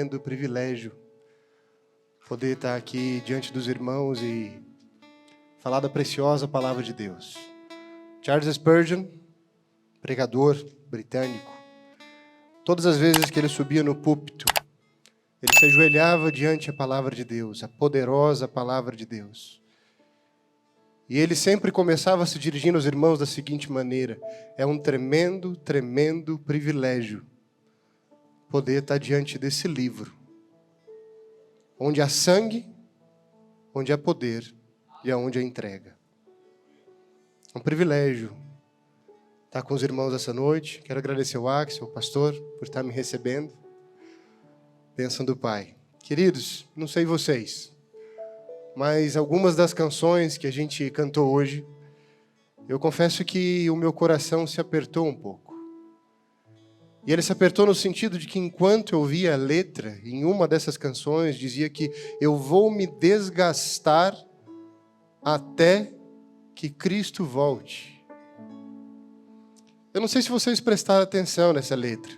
tremendo privilégio poder estar aqui diante dos irmãos e falar da preciosa palavra de Deus. Charles Spurgeon, pregador britânico, todas as vezes que ele subia no púlpito, ele se ajoelhava diante da palavra de Deus, a poderosa palavra de Deus. E ele sempre começava se dirigindo aos irmãos da seguinte maneira: é um tremendo, tremendo privilégio poder estar diante desse livro, onde há sangue, onde há poder e aonde há entrega. É um privilégio estar com os irmãos essa noite. Quero agradecer ao Axel, ao pastor, por estar me recebendo. Bênção do Pai. Queridos, não sei vocês, mas algumas das canções que a gente cantou hoje, eu confesso que o meu coração se apertou um pouco. E ele se apertou no sentido de que enquanto eu ouvia a letra, em uma dessas canções, dizia que eu vou me desgastar até que Cristo volte. Eu não sei se vocês prestaram atenção nessa letra.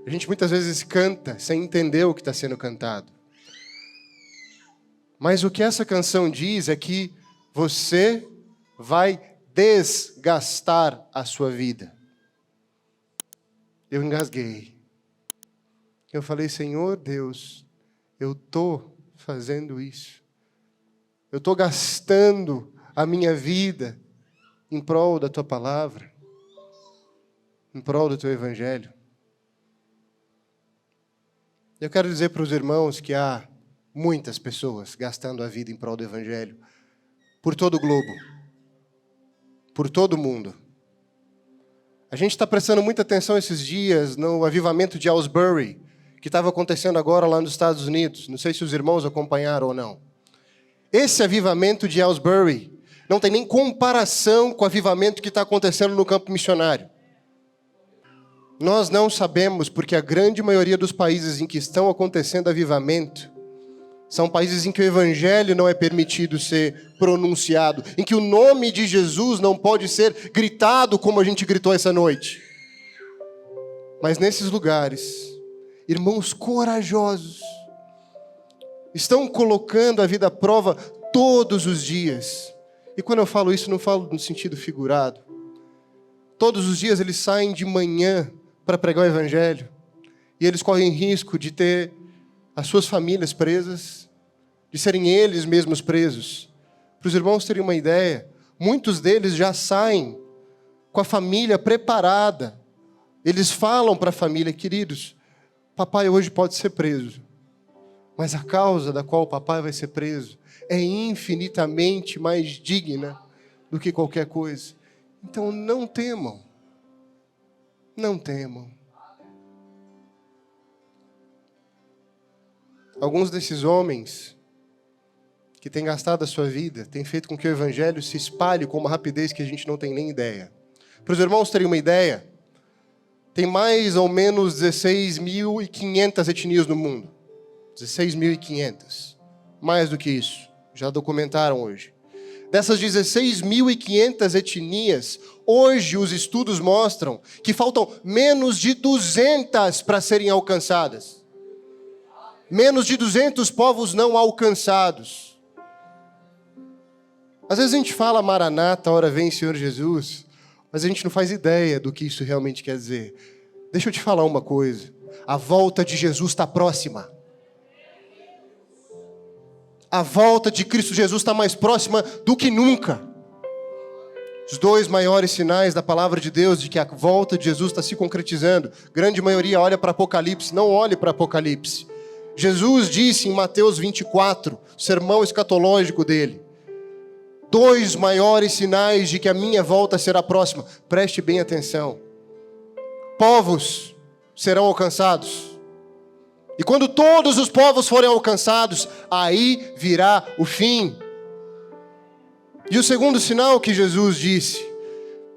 A gente muitas vezes canta sem entender o que está sendo cantado. Mas o que essa canção diz é que você vai desgastar a sua vida. Eu engasguei. Eu falei: Senhor Deus, eu estou fazendo isso. Eu estou gastando a minha vida em prol da Tua palavra, em prol do Teu Evangelho. Eu quero dizer para os irmãos que há muitas pessoas gastando a vida em prol do Evangelho, por todo o globo, por todo o mundo. A gente está prestando muita atenção esses dias no avivamento de Asbury, que estava acontecendo agora lá nos Estados Unidos. Não sei se os irmãos acompanharam ou não. Esse avivamento de Asbury não tem nem comparação com o avivamento que está acontecendo no campo missionário. Nós não sabemos, porque a grande maioria dos países em que estão acontecendo avivamento são países em que o Evangelho não é permitido ser pronunciado, em que o nome de Jesus não pode ser gritado como a gente gritou essa noite. Mas nesses lugares, irmãos corajosos estão colocando a vida à prova todos os dias. E quando eu falo isso, não falo no sentido figurado. Todos os dias eles saem de manhã para pregar o Evangelho, e eles correm risco de ter as suas famílias presas, de serem eles mesmos presos. Para os irmãos terem uma ideia, muitos deles já saem com a família preparada. Eles falam para a família: queridos, papai hoje pode ser preso, mas a causa da qual o papai vai ser preso é infinitamente mais digna do que qualquer coisa. Então não temam. Não temam. Alguns desses homens que têm gastado a sua vida têm feito com que o Evangelho se espalhe com uma rapidez que a gente não tem nem ideia. Para os irmãos terem uma ideia, tem mais ou menos 16.500 etnias no mundo. 16.500. Mais do que isso. Já documentaram hoje. Dessas 16.500 etnias, hoje os estudos mostram que faltam menos de 200 para serem alcançadas. Menos de 200 povos não alcançados. Às vezes a gente fala Maranata, ora vem Senhor Jesus, mas a gente não faz ideia do que isso realmente quer dizer. Deixa eu te falar uma coisa. A volta de Jesus está próxima. A volta de Cristo Jesus está mais próxima do que nunca. Os dois maiores sinais da palavra de Deus de que a volta de Jesus está se concretizando. Grande maioria olha para Apocalipse. Não olhe para Apocalipse. Jesus disse em Mateus 24, sermão escatológico dele: dois maiores sinais de que a minha volta será próxima. Preste bem atenção. Povos serão alcançados. E quando todos os povos forem alcançados, aí virá o fim. E o segundo sinal que Jesus disse: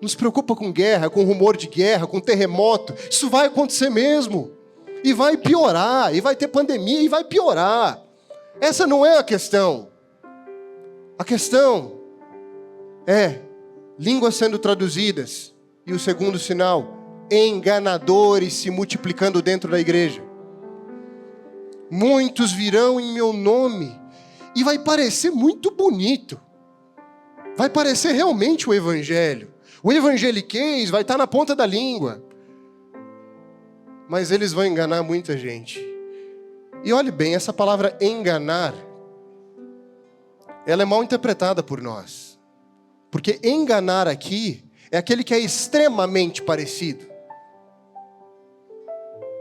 não se preocupa com guerra, com rumor de guerra, com terremoto. Isso vai acontecer mesmo. E vai piorar, e vai ter pandemia, e vai piorar. Essa não é a questão. A questão é línguas sendo traduzidas. E o segundo sinal, enganadores se multiplicando dentro da igreja. Muitos virão em meu nome. E vai parecer muito bonito. Vai parecer realmente o evangelho. O evangeliquez vai estar na ponta da língua. Mas eles vão enganar muita gente. E olhe bem, essa palavra enganar, ela é mal interpretada por nós. Porque enganar aqui é aquele que é extremamente parecido.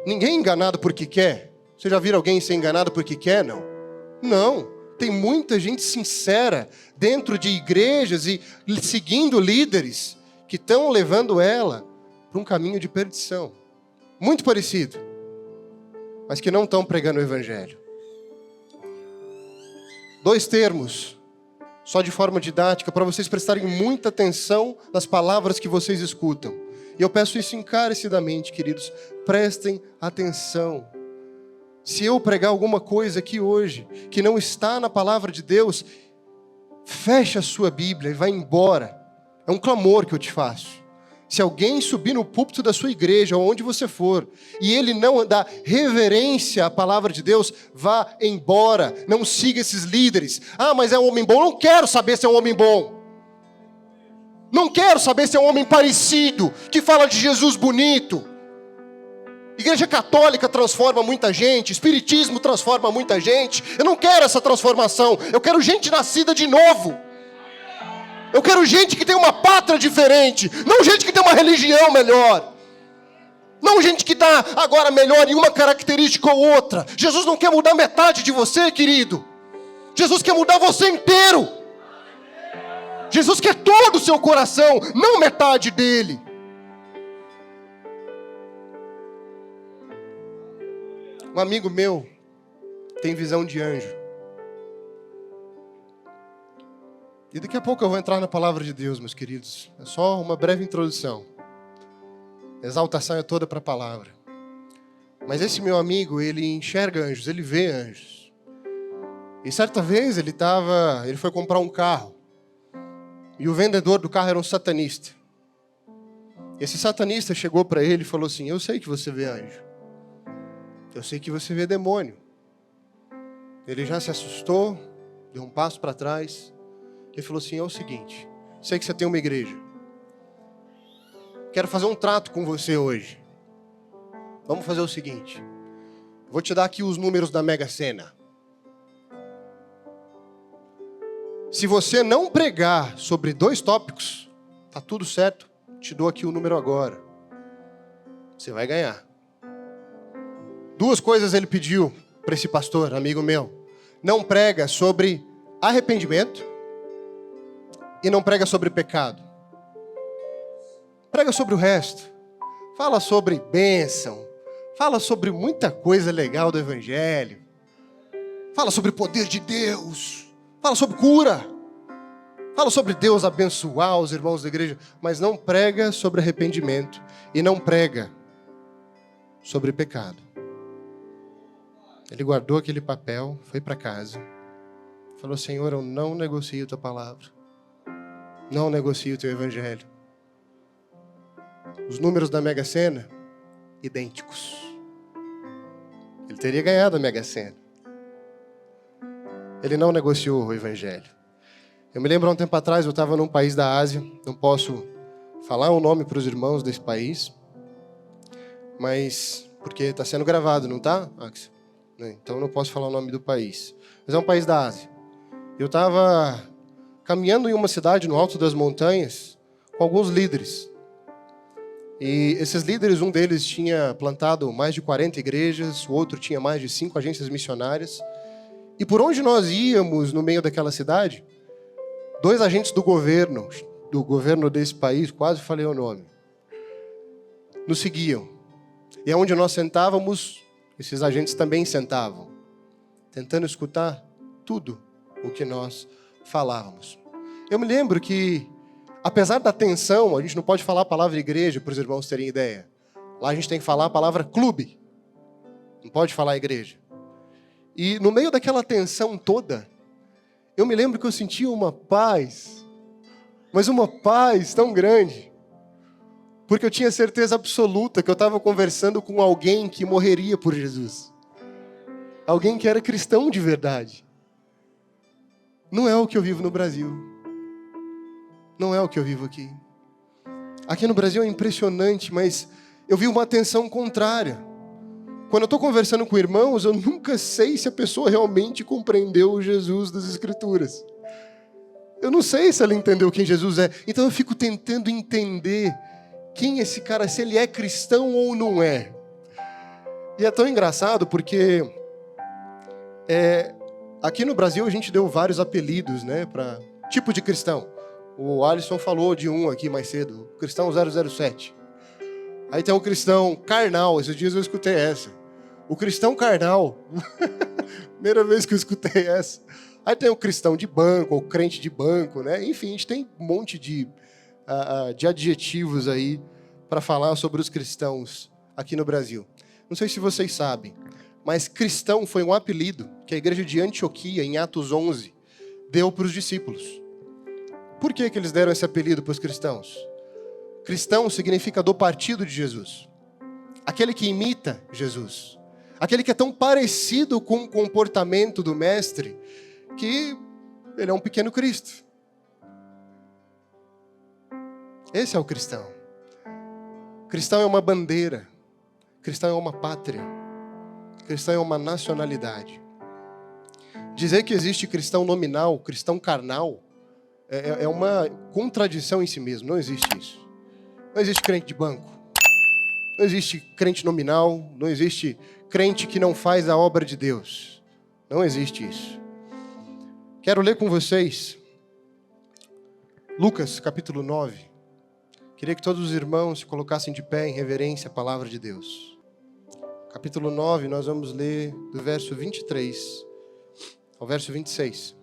Ninguém é enganado porque quer. Você já viu alguém ser enganado porque quer? Não. Não. Tem muita gente sincera dentro de igrejas e seguindo líderes que estão levando ela para um caminho de perdição. Muito parecido. Mas que não estão pregando o evangelho. 2 termos, só de forma didática, para vocês prestarem muita atenção nas palavras que vocês escutam. E eu peço isso encarecidamente, queridos. Prestem atenção. Se eu pregar alguma coisa aqui hoje que não está na palavra de Deus, feche a sua Bíblia e vai embora. É um clamor que eu te faço. Se alguém subir no púlpito da sua igreja, ou onde você for, e ele não dá reverência à palavra de Deus, vá embora. Não siga esses líderes. Ah, mas é um homem bom. Não quero saber se é um homem bom. Não quero saber se é um homem parecido, que fala de Jesus bonito. Igreja católica transforma muita gente, espiritismo transforma muita gente. Eu não quero essa transformação. Eu quero gente nascida de novo. Eu quero gente que tem uma pátria diferente. Não gente que tem uma religião melhor. Não gente que está agora melhor em uma característica ou outra. Jesus não quer mudar metade de você, querido. Jesus quer mudar você inteiro. Jesus quer todo o seu coração, não metade dele. Um amigo meu tem visão de anjo. E daqui a pouco eu vou entrar na palavra de Deus, meus queridos. É só uma breve introdução. A exaltação é toda para a palavra. Mas esse meu amigo, ele enxerga anjos, ele vê anjos. E certa vez ele foi comprar um carro. E o vendedor do carro era um satanista. Esse satanista chegou para ele e falou assim: eu sei que você vê anjo. Eu sei que você vê demônio. Ele já se assustou, deu um passo para trás. Ele falou assim: é o seguinte, sei que você tem uma igreja. Quero fazer um trato com você hoje. Vamos fazer o seguinte. Vou te dar aqui os números da Mega Sena. Se você não pregar sobre 2 tópicos, tá tudo certo, te dou aqui o número agora. Você vai ganhar. 2 coisas ele pediu para esse pastor, amigo meu. Não prega sobre arrependimento e não prega sobre pecado. Prega sobre o resto. Fala sobre bênção. Fala sobre muita coisa legal do evangelho. Fala sobre o poder de Deus. Fala sobre cura. Fala sobre Deus abençoar os irmãos da igreja. Mas não prega sobre arrependimento. E não prega sobre pecado. Ele guardou aquele papel, foi para casa. Falou: Senhor, eu não negocio a tua palavra. Não negocio o teu evangelho. Os números da Mega Sena, idênticos. Ele teria ganhado a Mega Sena. Ele não negociou o evangelho. Eu me lembro há um tempo atrás, eu estava num país da Ásia. Não posso falar o nome para os irmãos desse país. Mas, porque está sendo gravado, não está, Axel? Então eu não posso falar o nome do país. Mas é um país da Ásia. Eu estava caminhando em uma cidade no alto das montanhas com alguns líderes. E esses líderes, um deles tinha plantado mais de 40 igrejas, o outro tinha mais de 5 agências missionárias. E por onde nós íamos no meio daquela cidade, 2 agentes do governo desse país, quase falei o nome, nos seguiam. E onde nós sentávamos, esses agentes também sentavam, tentando escutar tudo o que nós falávamos. Eu me lembro que, apesar da tensão, a gente não pode falar a palavra igreja para os irmãos terem ideia. Lá a gente tem que falar a palavra clube. Não pode falar igreja. E no meio daquela tensão toda, eu me lembro que eu sentia uma paz, mas uma paz tão grande, porque eu tinha certeza absoluta que eu estava conversando com alguém que morreria por Jesus. Alguém que era cristão de verdade. Não é o que eu vivo no Brasil. Não é o que eu vivo aqui. Aqui no Brasil é impressionante, mas eu vi uma tensão contrária. Quando eu estou conversando com irmãos, eu nunca sei se a pessoa realmente compreendeu o Jesus das Escrituras. Eu não sei se ela entendeu quem Jesus é. Então eu fico tentando entender quem esse cara, se ele é cristão ou não é. E é tão engraçado porque aqui no Brasil a gente deu vários apelidos, né, para tipo de cristão. O Alisson falou de um aqui mais cedo, o cristão 007. Aí tem o cristão carnal, esses dias eu escutei essa. O cristão carnal, primeira vez que eu escutei essa. Aí tem o cristão de banco, ou crente de banco, né? Enfim, a gente tem um monte de adjetivos aí para falar sobre os cristãos aqui no Brasil. Não sei se vocês sabem, mas cristão foi um apelido que a igreja de Antioquia, em Atos 11, deu para os discípulos. Por que eles deram esse apelido para os cristãos? Cristão significa do partido de Jesus. Aquele que imita Jesus. Aquele que é tão parecido com o comportamento do mestre que ele é um pequeno Cristo. Esse é o cristão. Cristão é uma bandeira. Cristão é uma pátria. Cristão é uma nacionalidade. Dizer que existe cristão nominal, cristão carnal, é uma contradição em si mesmo. Não existe isso. Não existe crente de banco. Não existe crente nominal. Não existe crente que não faz a obra de Deus. Não existe isso. Quero ler com vocês Lucas, capítulo 9. Queria que todos os irmãos se colocassem de pé em reverência à palavra de Deus. Capítulo 9, nós vamos ler do verso 23 ao verso 26.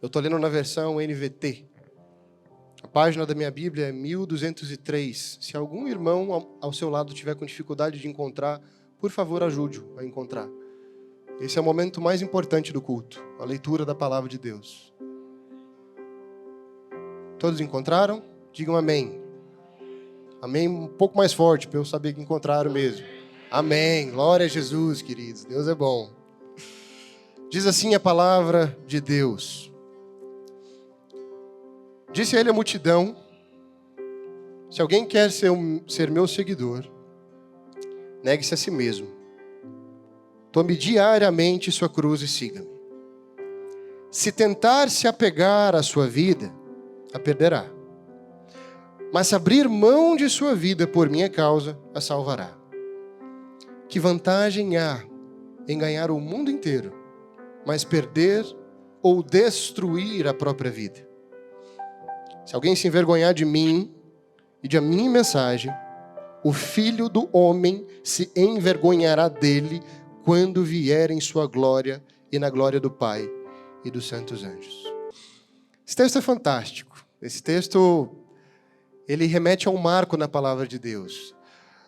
Eu estou lendo na versão NVT. A página da minha Bíblia é 1203. Se algum irmão ao seu lado tiver com dificuldade de encontrar, por favor, ajude-o a encontrar. Esse é o momento mais importante do culto, a leitura da palavra de Deus. Todos encontraram? Digam amém. Amém um pouco mais forte, para eu saber que encontraram mesmo. Amém. Glória a Jesus, queridos. Deus é bom. Diz assim a palavra de Deus. Disse a ele a multidão: se alguém quer ser meu seguidor, negue-se a si mesmo. Tome diariamente sua cruz e siga-me. Se tentar se apegar à sua vida, a perderá. Mas se abrir mão de sua vida por minha causa, a salvará. Que vantagem há em ganhar o mundo inteiro, mas perder ou destruir a própria vida? Se alguém se envergonhar de mim e de a minha mensagem, o Filho do Homem se envergonhará dele quando vier em sua glória e na glória do Pai e dos santos anjos. Esse texto é fantástico. Esse texto, ele remete a um marco na palavra de Deus.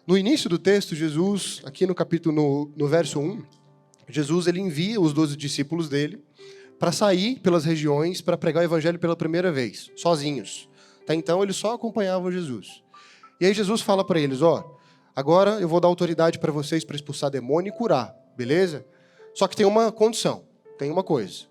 No início do texto, Jesus, aqui no capítulo, no verso 1, Jesus ele envia os 12 discípulos dele para sair pelas regiões para pregar o evangelho pela primeira vez, sozinhos. Até então, eles só acompanhavam Jesus. E aí Jesus fala para eles, agora eu vou dar autoridade para vocês para expulsar demônio e curar, beleza? Só que tem uma condição, tem uma coisa.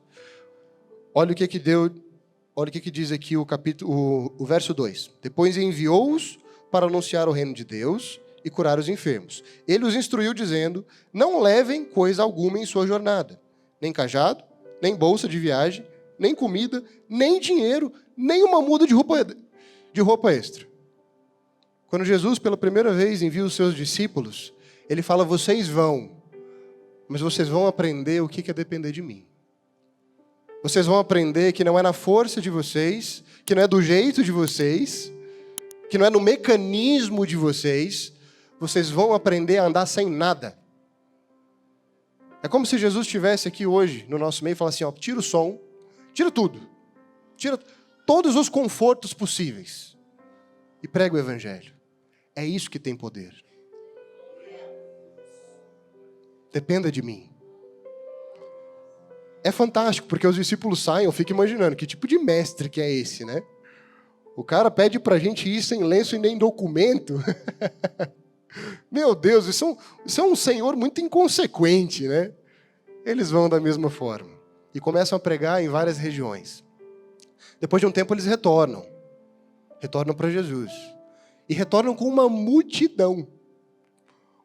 Olha o que diz aqui o verso 2. Depois enviou-os para anunciar o reino de Deus e curar os enfermos. Ele os instruiu dizendo, não levem coisa alguma em sua jornada, nem cajado, nem bolsa de viagem, nem comida, nem dinheiro, nem uma muda de roupa extra. Quando Jesus, pela primeira vez, envia os seus discípulos, ele fala, vocês vão, mas vocês vão aprender o que é depender de mim. Vocês vão aprender que não é na força de vocês, que não é do jeito de vocês, que não é no mecanismo de vocês, vocês vão aprender a andar sem nada. É como se Jesus estivesse aqui hoje, no nosso meio, e falasse assim, tira o som, tira tudo, tira todos os confortos possíveis e prega o evangelho. É isso que tem poder. Dependa de mim. É fantástico, porque os discípulos saem, eu fico imaginando, que tipo de mestre que é esse, né? O cara pede pra gente ir sem lenço e nem documento. Meu Deus, isso é um senhor muito inconsequente, né? Eles vão da mesma forma e começam a pregar em várias regiões. Depois de um tempo eles retornam para Jesus e retornam com uma multidão.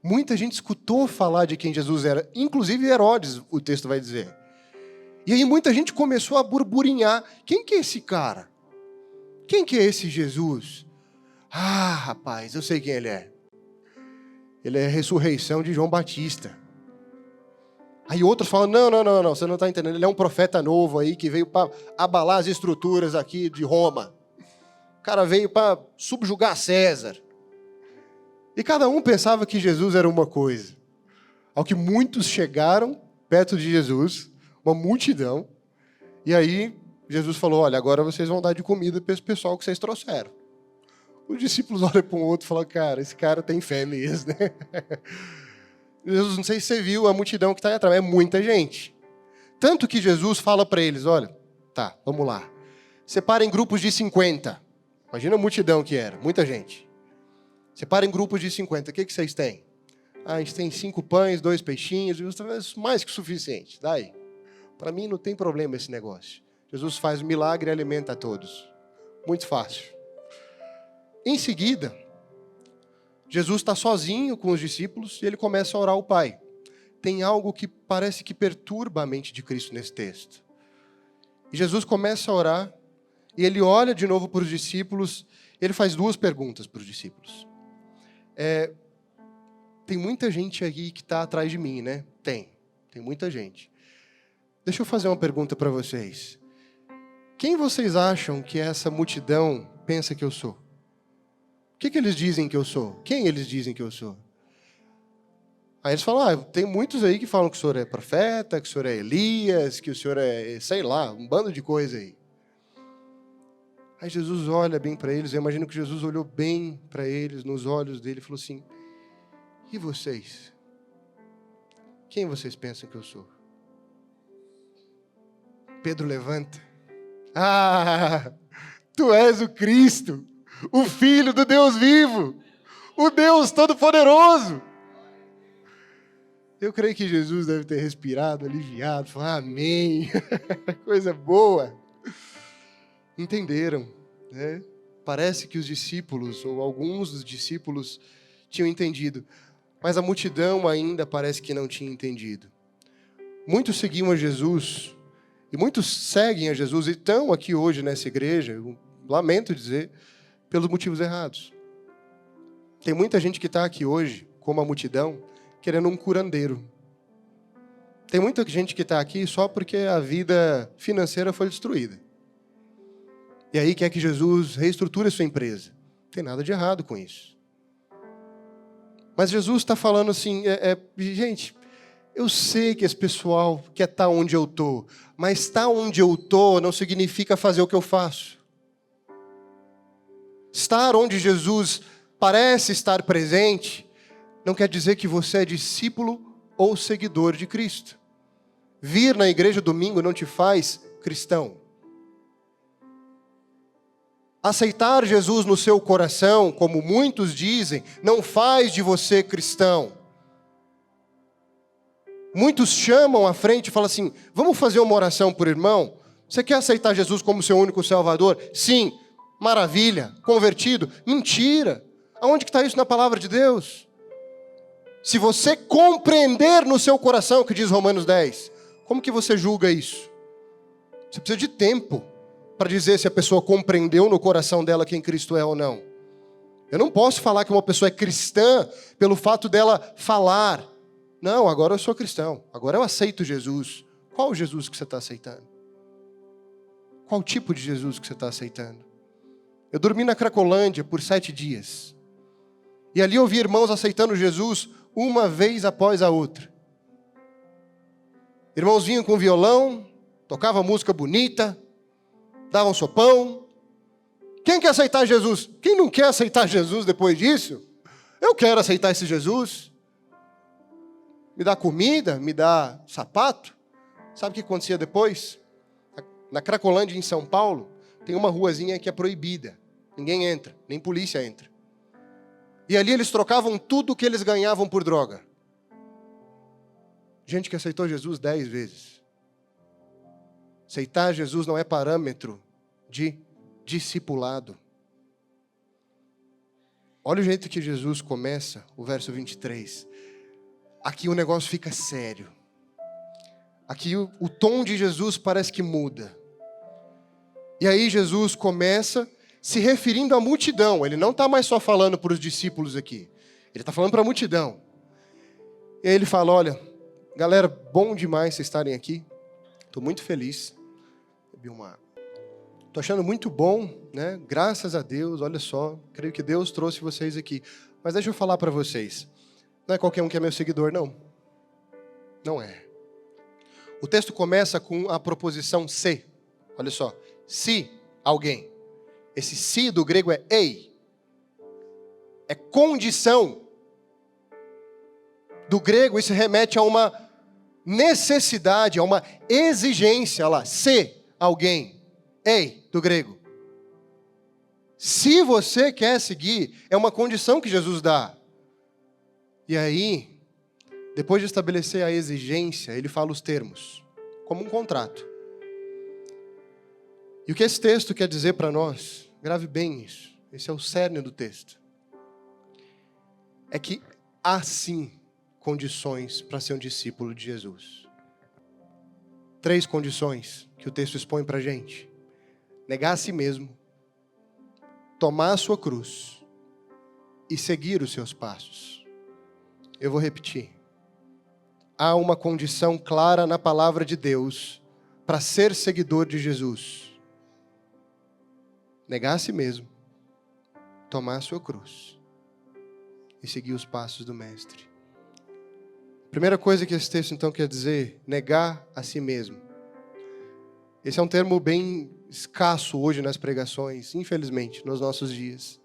Muita gente escutou falar de quem Jesus era, inclusive Herodes, o texto vai dizer. E aí muita gente começou a burburinhar. Quem que é esse cara? Quem que é esse Jesus? Ah, rapaz, eu sei quem ele é. Ele é a ressurreição de João Batista. Aí outros falam, não, você não está entendendo. Ele é um profeta novo aí que veio para abalar as estruturas aqui de Roma. O cara veio para subjugar César. E cada um pensava que Jesus era uma coisa. Ao que muitos chegaram perto de Jesus, uma multidão, e aí Jesus falou, olha, agora vocês vão dar de comida para esse pessoal que vocês trouxeram. Os discípulos olham para um outro e falam, cara, esse cara tem fé mesmo, né? Jesus, não sei se você viu a multidão que está aí atrás, é muita gente. Tanto que Jesus fala para eles, olha, tá, vamos lá. Separem grupos de 50. Imagina a multidão que era, muita gente. Separem grupos de 50. O que vocês têm? Ah, a gente tem 5 pães, 2 peixinhos. Jesus, mais que suficiente. Daí. Para mim não tem problema esse negócio. Jesus faz um milagre e alimenta a todos. Muito fácil. Em seguida, Jesus está sozinho com os discípulos e ele começa a orar ao Pai. Tem algo que parece que perturba a mente de Cristo nesse texto. E Jesus começa a orar e ele olha de novo para os discípulos. Ele faz 2 perguntas para os discípulos. Tem muita gente aí que está atrás de mim, né? Tem muita gente. Deixa eu fazer uma pergunta para vocês. Quem vocês acham que essa multidão pensa que eu sou? O que eles dizem que eu sou? Quem eles dizem que eu sou? Aí eles falam, tem muitos aí que falam que o senhor é profeta, que o senhor é Elias, que o senhor é, sei lá, um bando de coisa aí. Aí Jesus olha bem para eles, eu imagino que Jesus olhou bem para eles, nos olhos dele, e falou assim, e vocês? Quem vocês pensam que eu sou? Pedro levanta. Ah, tu és o Cristo, o Filho do Deus vivo, o Deus Todo-Poderoso. Eu creio que Jesus deve ter respirado, aliviado, falado, amém, coisa boa. Entenderam, né? Parece que os discípulos, ou alguns dos discípulos, tinham entendido, mas a multidão ainda parece que não tinha entendido. Muitos seguiam a Jesus, e muitos seguem a Jesus, e estão aqui hoje nessa igreja, eu lamento dizer, pelos motivos errados. Tem muita gente que está aqui hoje, como a multidão, querendo um curandeiro. Tem muita gente que está aqui só porque a vida financeira foi destruída. E aí quer que Jesus reestruture a sua empresa. Não tem nada de errado com isso. Mas Jesus está falando assim, gente, eu sei que esse pessoal quer estar onde eu estou, mas estar onde eu estou não significa fazer o que eu faço. Estar onde Jesus parece estar presente, não quer dizer que você é discípulo ou seguidor de Cristo. Vir na igreja domingo não te faz cristão. Aceitar Jesus no seu coração, como muitos dizem, não faz de você cristão. Muitos chamam à frente e falam assim, vamos fazer uma oração por irmão? Você quer aceitar Jesus como seu único Salvador? Sim, maravilha, convertido. Mentira. Aonde que está isso na palavra de Deus? Se você compreender no seu coração, que diz Romanos 10, como que você julga isso? Você precisa de tempo para dizer se a pessoa compreendeu no coração dela quem Cristo é ou não. Eu não posso falar que uma pessoa é cristã pelo fato dela falar. Não, agora eu sou cristão, agora eu aceito Jesus. Qual Jesus que você está aceitando? Qual tipo de Jesus que você está aceitando? Eu dormi na Cracolândia por 7 dias. E ali eu vi irmãos aceitando Jesus uma vez após a outra. Irmãos vinham com violão, tocavam música bonita, davam sopão. Quem quer aceitar Jesus? Quem não quer aceitar Jesus depois disso? Eu quero aceitar esse Jesus. Me dá comida, me dá sapato. Sabe o que acontecia depois? Na Cracolândia, em São Paulo, tem uma ruazinha que é proibida. Ninguém entra, nem polícia entra. E ali eles trocavam tudo que eles ganhavam por droga. Gente que aceitou Jesus 10 vezes. Aceitar Jesus não é parâmetro de discipulado. Olha o jeito que Jesus começa, o verso 23. Aqui o negócio fica sério. Aqui o tom de Jesus parece que muda. E aí Jesus começa se referindo à multidão. Ele não está mais só falando para os discípulos aqui. Ele está falando para a multidão. E aí ele fala, olha, galera, bom demais vocês estarem aqui. Estou muito feliz. Estou achando muito bom, né? Graças a Deus, olha só. Creio que Deus trouxe vocês aqui. Mas deixa eu falar para vocês. Não é qualquer um que é meu seguidor, não. Não é. O texto começa com a proposição se. Olha só. Se alguém. Esse se do grego é ei. É condição. Do grego isso remete a uma necessidade, a uma exigência. Olha lá. Se alguém. Ei, do grego. Se você quer seguir, é uma condição que Jesus dá. E aí, depois de estabelecer a exigência, ele fala os termos, como um contrato. E o que esse texto quer dizer para nós, grave bem isso, esse é o cerne do texto, é que há sim condições para ser um discípulo de Jesus. 3 condições que o texto expõe para a gente. Negar a si mesmo, tomar a sua cruz e seguir os seus passos. Eu vou repetir. Há uma condição clara na palavra de Deus para ser seguidor de Jesus. Negar a si mesmo, tomar a sua cruz e seguir os passos do Mestre. Primeira coisa que esse texto então quer dizer, negar a si mesmo. Esse é um termo bem escasso hoje nas pregações, infelizmente, nos nossos dias.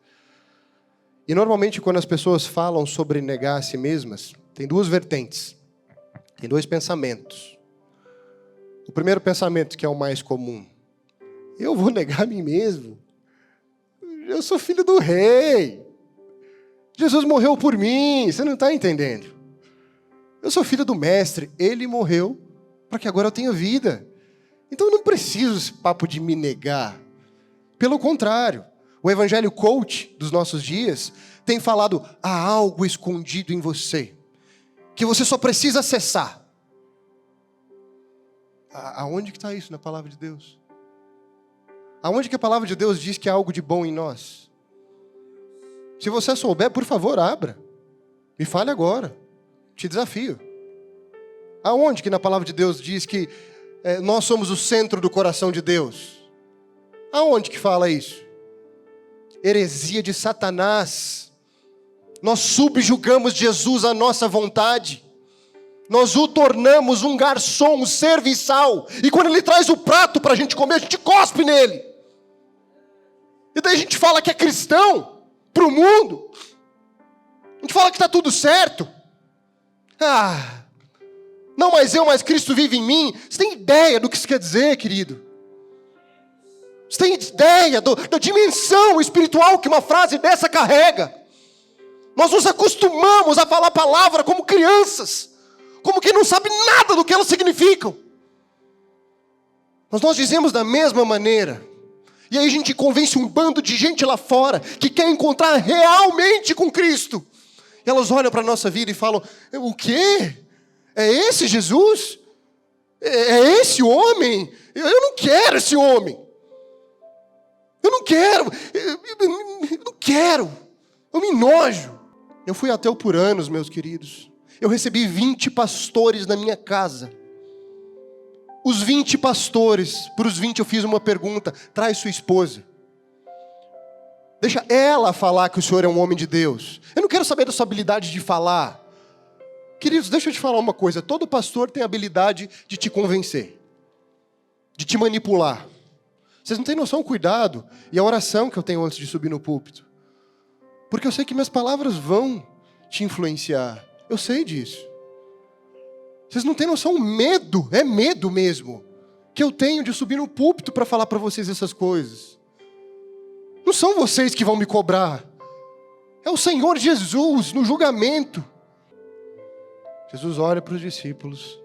E normalmente quando as pessoas falam sobre negar a si mesmas, tem 2 vertentes, tem 2 pensamentos. O primeiro pensamento, que é o mais comum, eu vou negar a mim mesmo? Eu sou filho do rei. Jesus morreu por mim, você não está entendendo. Eu sou filho do mestre, ele morreu para que agora eu tenha vida. Então eu não preciso esse papo de me negar. Pelo contrário, o evangelho coach dos nossos dias tem falado, há algo escondido em você, que você só precisa acessar. Aonde que está isso na palavra de Deus? Aonde que a palavra de Deus diz que há algo de bom em nós? Se você souber, por favor, abra. Me fale agora. Te desafio. Aonde que na palavra de Deus diz que nós somos o centro do coração de Deus? Aonde que fala isso? Heresia de Satanás. Nós subjugamos Jesus à nossa vontade. Nós o tornamos um garçom, um serviçal. E quando ele traz o prato para a gente comer, a gente cospe nele. E daí a gente fala que é cristão para o mundo. A gente fala que está tudo certo. Não mais eu, mas Cristo vive em mim. Você tem ideia do que isso quer dizer, querido? Você tem ideia da dimensão espiritual que uma frase dessa carrega? Nós nos acostumamos a falar a palavra como crianças, como quem não sabe nada do que elas significam. Mas nós dizemos da mesma maneira. E aí a gente convence um bando de gente lá fora que quer encontrar realmente com Cristo. E elas olham para a nossa vida e falam, o quê? É esse Jesus? É esse homem? Eu não quero esse homem. Eu não quero. Eu não quero. Eu me enojo. Eu fui ateu por anos, meus queridos. Eu recebi 20 pastores na minha casa. Os 20 pastores, para os 20 eu fiz uma pergunta, traz sua esposa. Deixa ela falar que o senhor é um homem de Deus. Eu não quero saber da sua habilidade de falar. Queridos, deixa eu te falar uma coisa. Todo pastor tem a habilidade de te convencer. De te manipular. Vocês não têm noção do cuidado e a oração que eu tenho antes de subir no púlpito. Porque eu sei que minhas palavras vão te influenciar. Eu sei disso. Vocês não têm noção, o medo, é medo mesmo, que eu tenho de subir no púlpito para falar para vocês essas coisas. Não são vocês que vão me cobrar. É o Senhor Jesus no julgamento. Jesus olha para os discípulos,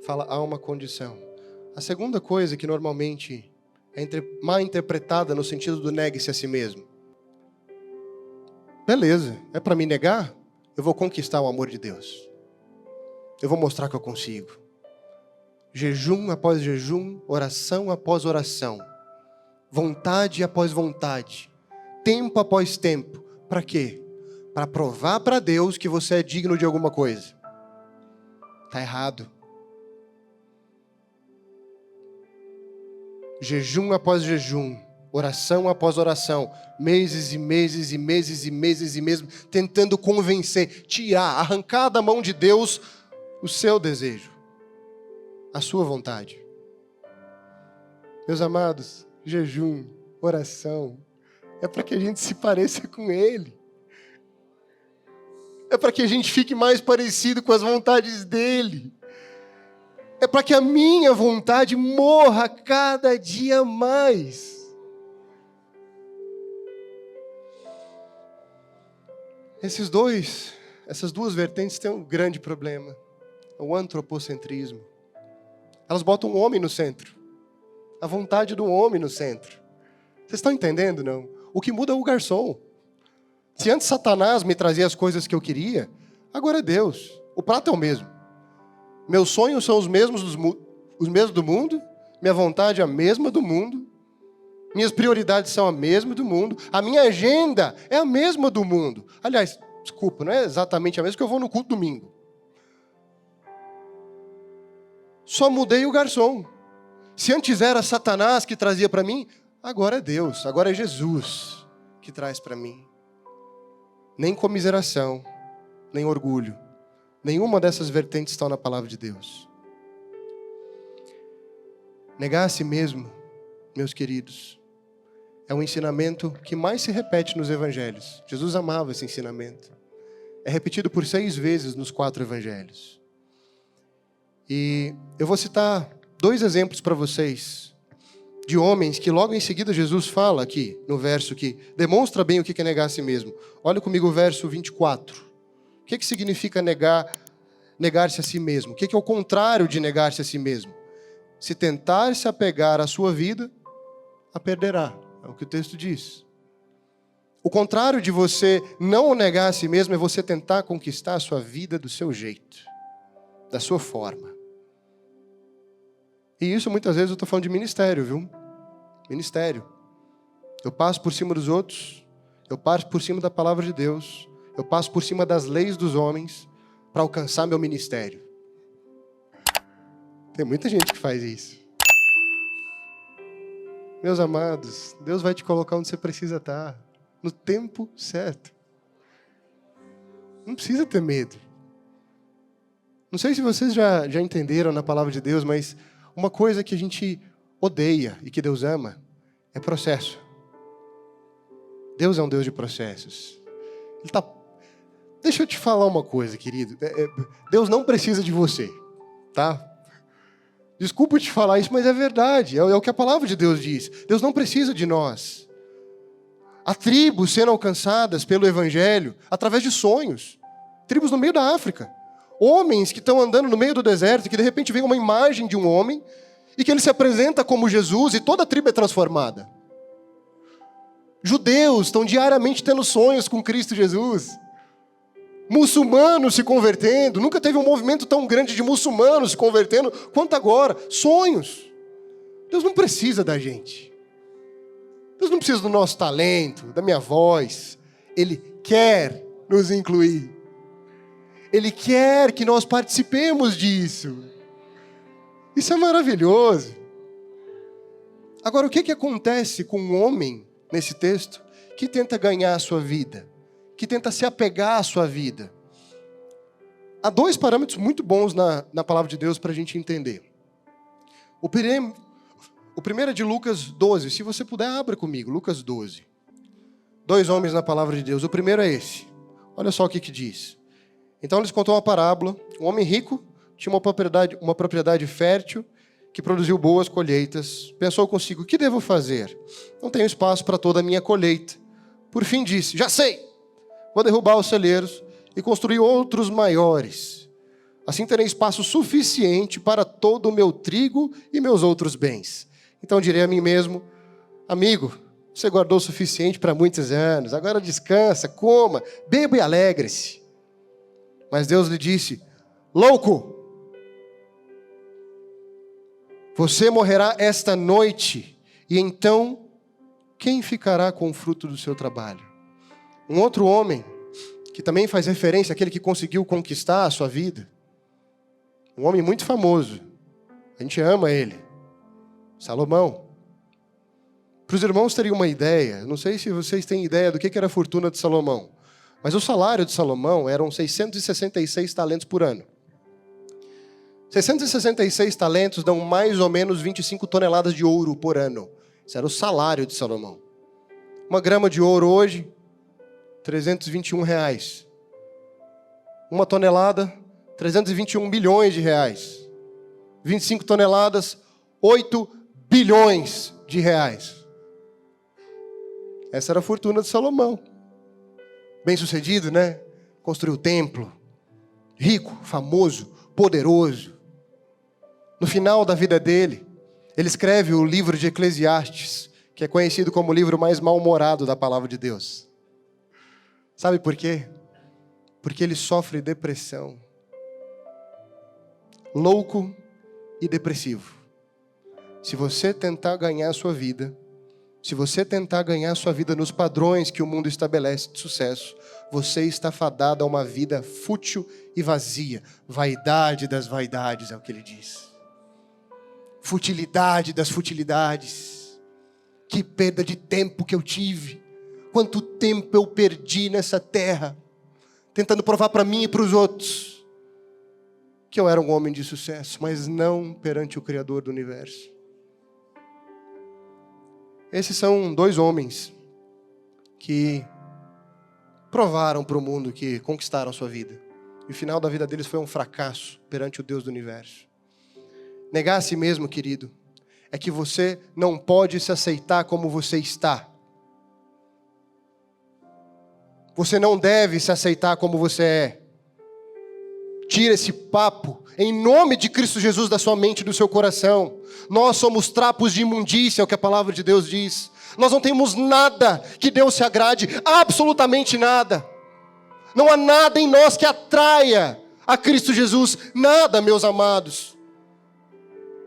fala, há uma condição. A segunda coisa que normalmente é mal interpretada no sentido do negue-se a si mesmo. Beleza, é para me negar? Eu vou conquistar o amor de Deus. Eu vou mostrar que eu consigo. Jejum após jejum, oração após oração. Vontade após vontade. Tempo após tempo. Para quê? Para provar para Deus que você é digno de alguma coisa. Está errado. Jejum após jejum, oração após oração, meses e meses e meses e meses e meses, tentando convencer, tirar, arrancar da mão de Deus o seu desejo, a sua vontade. Meus amados, jejum, oração, é para que a gente se pareça com Ele. É para que a gente fique mais parecido com as vontades dEle. É para que a minha vontade morra cada dia mais. Essas duas vertentes têm um grande problema. É o antropocentrismo. Elas botam o homem no centro. A vontade do homem no centro. Vocês estão entendendo, não? O que muda é o garçom. Se antes Satanás me trazia as coisas que eu queria, agora é Deus. O prato é o mesmo. Meus sonhos são os mesmos do mundo. Minha vontade é a mesma do mundo. Minhas prioridades são a mesma do mundo. A minha agenda é a mesma do mundo. Aliás, desculpa, não é exatamente a mesma, que eu vou no culto domingo. Só mudei o garçom. Se antes era Satanás que trazia para mim, agora é Deus, agora é Jesus que traz para mim. Nem comiseração, nem orgulho. Nenhuma dessas vertentes estão na palavra de Deus. Negar a si mesmo, meus queridos, é um ensinamento que mais se repete nos evangelhos. Jesus amava esse ensinamento. É repetido por 6 vezes nos 4 evangelhos. E eu vou citar 2 exemplos para vocês, de homens que logo em seguida Jesus fala aqui, no verso que demonstra bem o que é negar a si mesmo. Olha comigo o verso 24. O que significa negar-se a si mesmo? O que é o contrário de negar-se a si mesmo? Se tentar se apegar à sua vida, a perderá. É o que o texto diz. O contrário de você não negar a si mesmo é você tentar conquistar a sua vida do seu jeito, da sua forma. E isso muitas vezes eu estou falando de ministério, viu? Ministério. Eu passo por cima dos outros, eu passo por cima da palavra de Deus, eu passo por cima das leis dos homens para alcançar meu ministério. Tem muita gente que faz isso. Meus amados, Deus vai te colocar onde você precisa estar, no tempo certo. Não precisa ter medo. Não sei se vocês já entenderam na palavra de Deus, mas uma coisa que a gente odeia e que Deus ama é processo. Deus é um Deus de processos. Deixa eu te falar uma coisa, querido. Deus não precisa de você, tá? Desculpa te falar isso, mas é verdade. É o que a palavra de Deus diz. Deus não precisa de nós. Há tribos sendo alcançadas pelo Evangelho através de sonhos. Tribos no meio da África. Homens que estão andando no meio do deserto, que de repente vem uma imagem de um homem e que ele se apresenta como Jesus e toda a tribo é transformada. Judeus estão diariamente tendo sonhos com Cristo Jesus. Muçulmanos se convertendo. Nunca teve um movimento tão grande de muçulmanos se convertendo quanto agora. Sonhos. Deus não precisa da gente. Deus não precisa do nosso talento, da minha voz. Ele quer nos incluir. Ele quer que nós participemos disso. Isso é maravilhoso. Agora, o que acontece com um homem, nesse texto, que tenta ganhar a sua vida? Que tenta se apegar à sua vida? Há 2 parâmetros muito bons na palavra de Deus para a gente entender. O primeiro é de Lucas 12. Se você puder, abra comigo. Lucas 12. 2 homens na palavra de Deus. O primeiro é esse. Olha só o que diz. Então eles contou uma parábola. Um homem rico tinha uma propriedade fértil que produziu boas colheitas. Pensou consigo, o que devo fazer? Não tenho espaço para toda a minha colheita. Por fim disse, já sei! Vou derrubar os celeiros e construir outros maiores. Assim terei espaço suficiente para todo o meu trigo e meus outros bens. Então direi a mim mesmo: amigo, você guardou o suficiente para muitos anos, agora descansa, coma, beba e alegre-se. Mas Deus lhe disse: louco, você morrerá esta noite, e então quem ficará com o fruto do seu trabalho? Um outro homem, que também faz referência àquele que conseguiu conquistar a sua vida, um homem muito famoso, a gente ama ele, Salomão. Para os irmãos terem uma ideia, não sei se vocês têm ideia do que era a fortuna de Salomão, mas o salário de Salomão eram 666 talentos por ano. 666 talentos dão mais ou menos 25 toneladas de ouro por ano. Esse era o salário de Salomão. Uma grama de ouro hoje, R$321. Uma tonelada, 321 bilhões de reais. 25 toneladas, 8 bilhões de reais. Essa era a fortuna de Salomão. Bem sucedido, né? Construiu o templo. Rico, famoso, poderoso. No final da vida dele, ele escreve o livro de Eclesiastes, que é conhecido como o livro mais mal-humorado da palavra de Deus. Sabe por quê? Porque ele sofre depressão. Louco e depressivo. Se você tentar ganhar a sua vida, se você tentar ganhar a sua vida nos padrões que o mundo estabelece de sucesso, você está fadado a uma vida fútil e vazia. Vaidade das vaidades, é o que ele diz. Futilidade das futilidades. Que perda de tempo que eu tive. Quanto tempo eu perdi nessa terra, tentando provar para mim e para os outros que eu era um homem de sucesso, mas não perante o Criador do universo. Esses são dois homens que provaram para o mundo que conquistaram a sua vida. E o final da vida deles foi um fracasso perante o Deus do universo. Negar a si mesmo, querido, é que você não pode se aceitar como você está. Você não deve se aceitar como você é. Tira esse papo, em nome de Cristo Jesus, da sua mente e do seu coração. Nós somos trapos de imundícia, é o que a palavra de Deus diz. Nós não temos nada que Deus se agrade, absolutamente nada. Não há nada em nós que atraia a Cristo Jesus, nada, meus amados.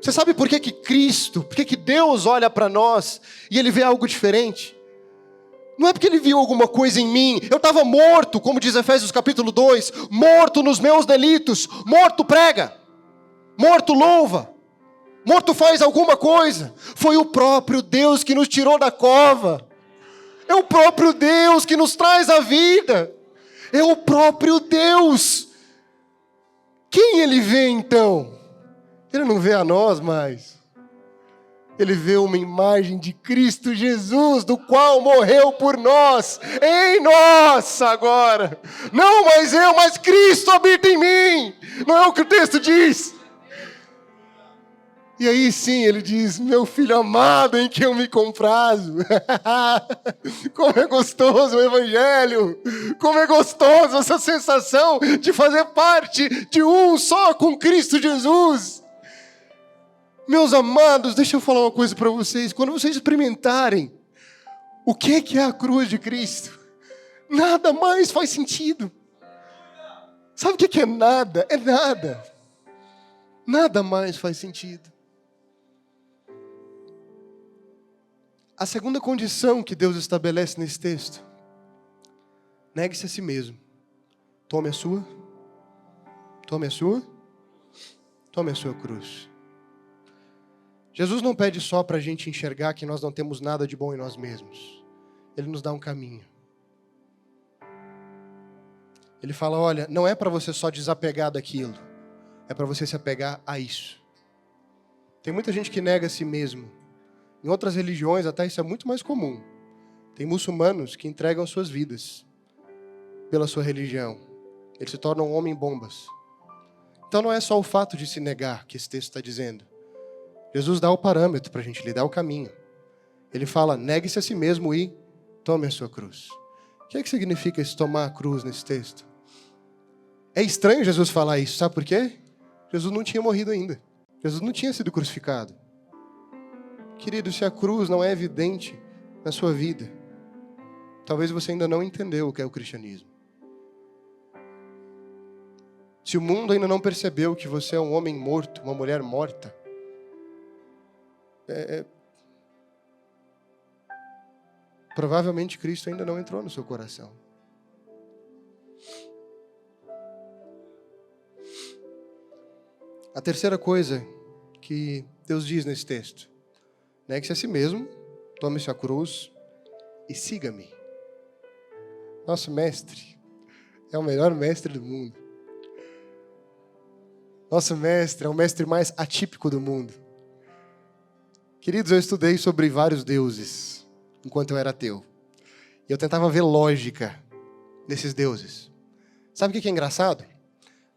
Você sabe por que Cristo, por que Deus olha para nós e Ele vê algo diferente? Não é porque Ele viu alguma coisa em mim. Eu estava morto, como diz Efésios capítulo 2, morto nos meus delitos. Morto prega, morto louva, morto faz alguma coisa. Foi o próprio Deus que nos tirou da cova. É o próprio Deus que nos traz a vida. É o próprio Deus. Quem Ele vê então? Ele não vê a nós mais. Ele vê uma imagem de Cristo Jesus, do qual morreu por nós, em nós agora. Não mais eu, mas Cristo habita em mim. Não é o que o texto diz? E aí sim ele diz: meu filho amado em que eu me comprazo. Como é gostoso o Evangelho. Como é gostoso essa sensação de fazer parte de um só com Cristo Jesus. Meus amados, deixa eu falar uma coisa para vocês. Quando vocês experimentarem o que é a cruz de Cristo, nada mais faz sentido. Sabe o que é nada? É nada. Nada mais faz sentido. A segunda condição que Deus estabelece nesse texto: negue-se a si mesmo. Tome a sua cruz. Jesus não pede só para a gente enxergar que nós não temos nada de bom em nós mesmos. Ele nos dá um caminho. Ele fala: olha, não é para você só desapegar daquilo. É para você se apegar a isso. Tem muita gente que nega a si mesmo. Em outras religiões até isso é muito mais comum. Tem muçulmanos que entregam suas vidas pela sua religião. Eles se tornam homem-bombas. Então não é só o fato de se negar que esse texto está dizendo. Jesus dá o parâmetro para a gente, Ele dá o caminho. Ele fala: negue-se a si mesmo e tome a sua cruz. O que significa esse tomar a cruz nesse texto? É estranho Jesus falar isso, sabe por quê? Jesus não tinha morrido ainda. Jesus não tinha sido crucificado. Querido, se a cruz não é evidente na sua vida, talvez você ainda não entendeu o que é o cristianismo. Se o mundo ainda não percebeu que você é um homem morto, uma mulher morta, provavelmente Cristo ainda não entrou no seu coração. A terceira coisa que Deus diz nesse texto: negue-se a si mesmo, tome sua cruz e siga-me. Nosso mestre é o melhor mestre do mundo. Nosso mestre é o mestre mais atípico do mundo. Queridos, eu estudei sobre vários deuses enquanto eu era ateu. E eu tentava ver lógica nesses deuses. Sabe o que é engraçado?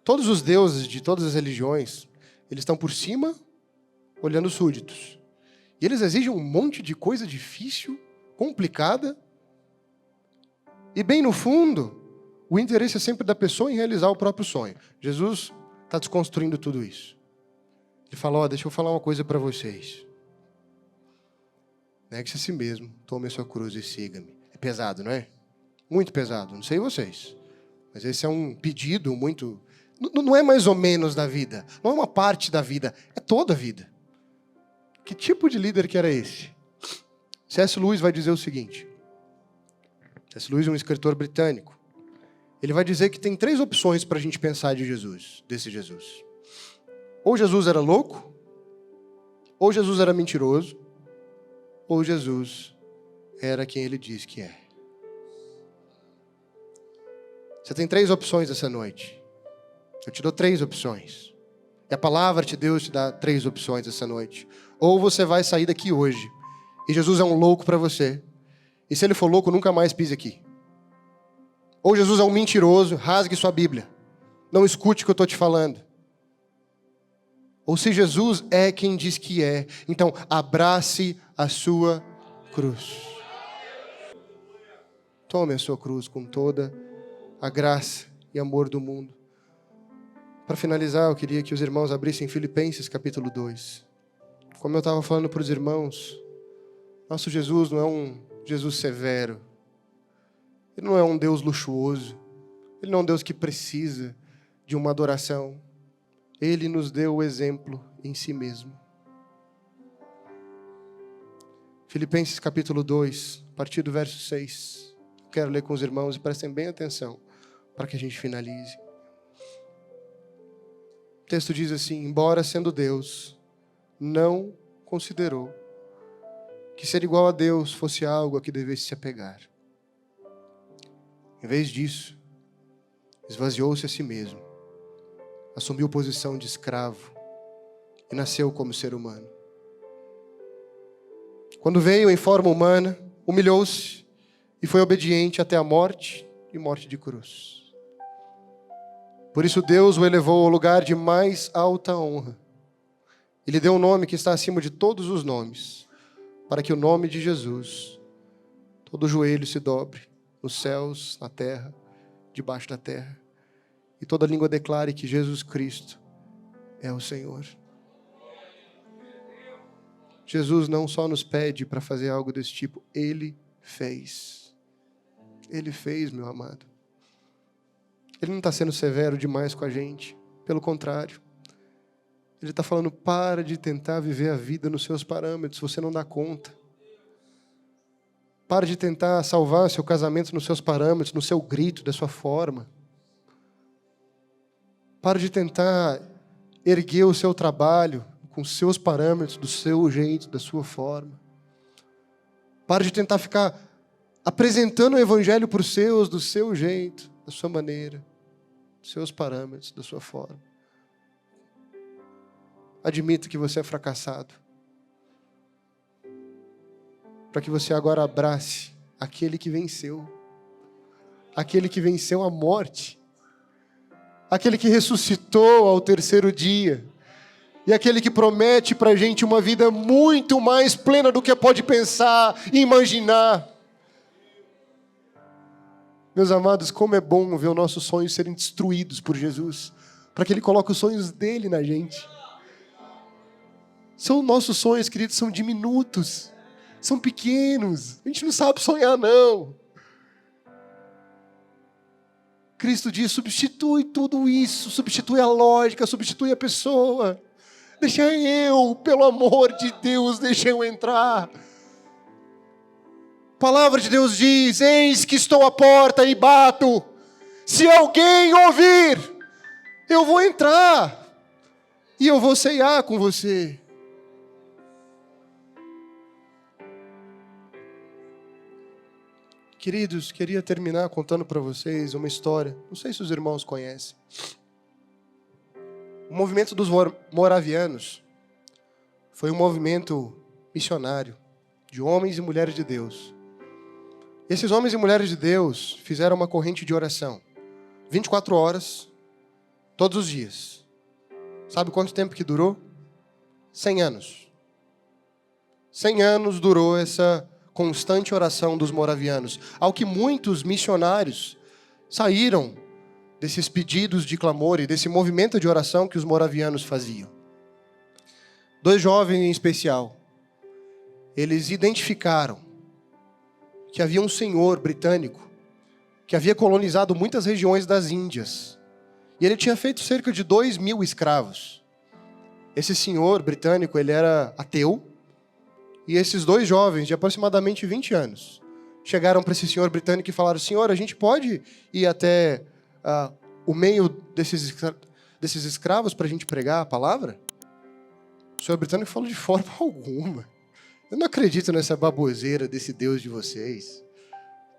Todos os deuses de todas as religiões, eles estão por cima, olhando os súditos. E eles exigem um monte de coisa difícil, complicada. E bem no fundo, o interesse é sempre da pessoa em realizar o próprio sonho. Jesus está desconstruindo tudo isso. Ele fala, deixa eu falar uma coisa para vocês. Negue-se a si mesmo, tome a sua cruz e siga-me. É pesado, não é? Muito pesado, não sei vocês. Mas esse é um pedido muito... Não é mais ou menos da vida. Não é uma parte da vida. É toda a vida. Que tipo de líder que era esse? C.S. Lewis vai dizer o seguinte. C.S. Lewis é um escritor britânico. Ele vai dizer que tem 3 opções para a gente pensar de Jesus, desse Jesus. Ou Jesus era louco, ou Jesus era mentiroso, ou Jesus era quem ele diz que é. Você tem 3 opções essa noite. Eu te dou 3 opções. E a palavra de Deus te dá 3 opções essa noite. Ou você vai sair daqui hoje, e Jesus é um louco para você. E se ele for louco, nunca mais pise aqui. Ou Jesus é um mentiroso, rasgue sua Bíblia. Não escute o que eu estou te falando. Ou se Jesus é quem diz que é, então abrace a sua cruz. Tome a sua cruz com toda a graça e amor do mundo. Para finalizar, eu queria que os irmãos abrissem Filipenses capítulo 2. Como eu estava falando para os irmãos, nosso Jesus não é um Jesus severo. Ele não é um Deus luxuoso. Ele não é um Deus que precisa de uma adoração. Ele nos deu o exemplo em si mesmo. Filipenses capítulo 2, a partir do verso 6. Quero ler com os irmãos e prestem bem atenção para que a gente finalize. O texto diz assim: embora sendo Deus, não considerou que ser igual a Deus fosse algo a que devesse se apegar. Em vez disso, esvaziou-se a si mesmo, assumiu posição de escravo e nasceu como ser humano. Quando veio em forma humana, humilhou-se e foi obediente até a morte e morte de cruz. Por isso Deus o elevou ao lugar de mais alta honra. Ele deu um nome que está acima de todos os nomes, para que o nome de Jesus, todo joelho se dobre, nos céus, na terra, debaixo da terra, e toda língua declare que Jesus Cristo é o Senhor. Jesus não só nos pede para fazer algo desse tipo, Ele fez. Ele fez, meu amado. Ele não está sendo severo demais com a gente, pelo contrário. Ele está falando, para de tentar viver a vida nos seus parâmetros, você não dá conta. Para de tentar salvar seu casamento nos seus parâmetros, no seu grito, da sua forma. Para de tentar erguer o seu trabalho com os seus parâmetros, do seu jeito, da sua forma. Para de tentar ficar apresentando o evangelho para os seus, do seu jeito, da sua maneira, dos seus parâmetros, da sua forma. Admita que você é fracassado. Para que você agora abrace aquele que venceu. Aquele que venceu a morte. Aquele que ressuscitou ao 3º dia. E aquele que promete para a gente uma vida muito mais plena do que pode pensar e imaginar. Meus amados, como é bom ver os nossos sonhos serem destruídos por Jesus, para que Ele coloque os sonhos dele na gente. São nossos sonhos, queridos, são diminutos, são pequenos, a gente não sabe sonhar, não. Cristo diz, substitui tudo isso, substitui a lógica, substitui a pessoa. Deixa eu, pelo amor de Deus, deixa eu entrar. A palavra de Deus diz, eis que estou à porta e bato. Se alguém ouvir, eu vou entrar e eu vou ceiar com você. Queridos, queria terminar contando para vocês uma história. Não sei se os irmãos conhecem. O movimento dos moravianos foi um movimento missionário de homens e mulheres de Deus. Esses homens e mulheres de Deus fizeram uma corrente de oração. 24 horas, todos os dias. Sabe quanto tempo que durou? 100 anos. 100 anos durou essa constante oração dos moravianos, ao que muitos missionários saíram desses pedidos de clamor e desse movimento de oração que os moravianos faziam. 2 jovens em especial, eles identificaram que havia um senhor britânico que havia colonizado muitas regiões das Índias, e ele tinha feito cerca de 2.000 escravos. Esse senhor britânico, ele era ateu. E esses 2 jovens, de aproximadamente 20 anos, chegaram para esse senhor britânico e falaram, senhor, a gente pode ir até o meio desses escravos para a gente pregar a palavra? O senhor britânico falou, de forma alguma. Eu não acredito nessa baboseira desse Deus de vocês.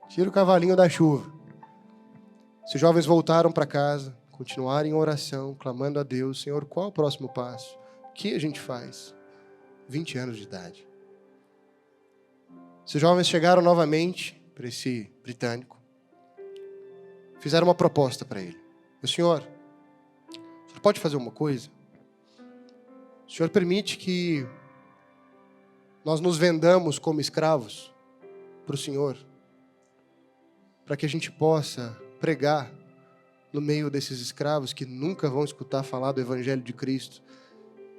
Tira o cavalinho da chuva. Esses jovens voltaram para casa, continuaram em oração, clamando a Deus, Senhor, qual é o próximo passo? O que a gente faz? 20 anos de idade. Esses jovens chegaram novamente para esse britânico. Fizeram uma proposta para ele. O senhor pode fazer uma coisa? O senhor permite que nós nos vendamos como escravos para o senhor? Para que a gente possa pregar no meio desses escravos que nunca vão escutar falar do Evangelho de Cristo,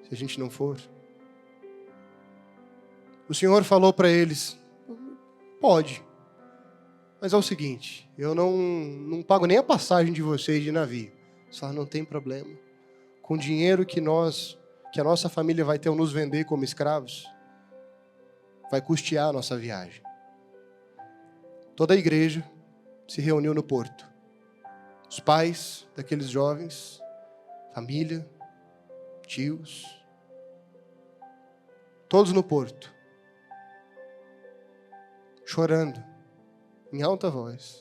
se a gente não for? O senhor falou para eles, pode, mas é o seguinte, eu não pago nem a passagem de vocês de navio. Só não tem problema. Com o dinheiro que a nossa família vai ter ao nos vender como escravos, vai custear a nossa viagem. Toda a igreja se reuniu no porto. Os pais daqueles jovens, família, tios, todos no porto, chorando, em alta voz.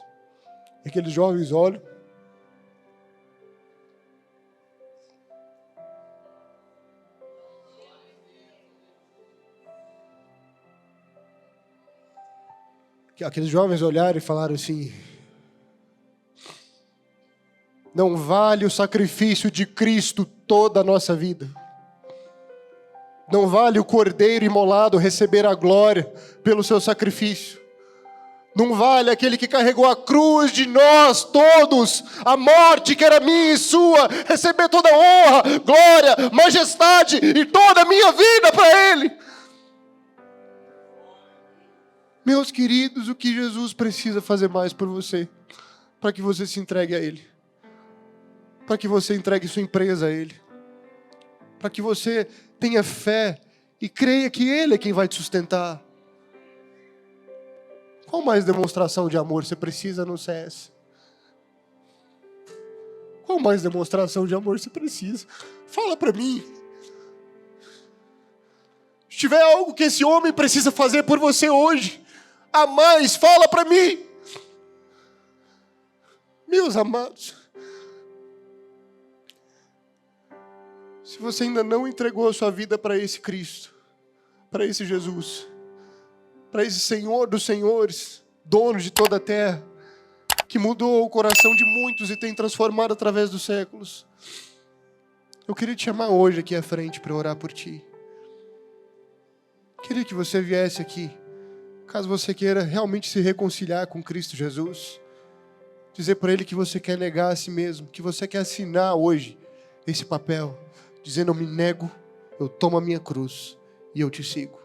E aqueles jovens olham, aqueles jovens olharam e falaram assim, não vale o sacrifício de Cristo toda a nossa vida. Não vale o cordeiro imolado receber a glória pelo seu sacrifício. Não vale aquele que carregou a cruz de nós todos, a morte que era minha e sua, receber toda a honra, glória, majestade e toda a minha vida para Ele. Meus queridos, o que Jesus precisa fazer mais por você? Para que você se entregue a Ele. Para que você entregue sua empresa a Ele. Para que você tenha fé e creia que Ele é quem vai te sustentar. Qual mais demonstração de amor você precisa no CS? Qual mais demonstração de amor você precisa? Fala para mim. Se tiver algo que esse homem precisa fazer por você hoje, a mais, fala para mim. Meus amados, se você ainda não entregou a sua vida para esse Cristo, para esse Jesus, para esse Senhor dos senhores, dono de toda a terra, que mudou o coração de muitos e tem transformado através dos séculos, eu queria te chamar hoje aqui à frente para orar por ti. Queria que você viesse aqui, caso você queira realmente se reconciliar com Cristo Jesus, Dizer para Ele que você quer negar a si mesmo, que você quer assinar hoje esse papel, dizendo: eu me nego, eu tomo a minha cruz e eu te sigo.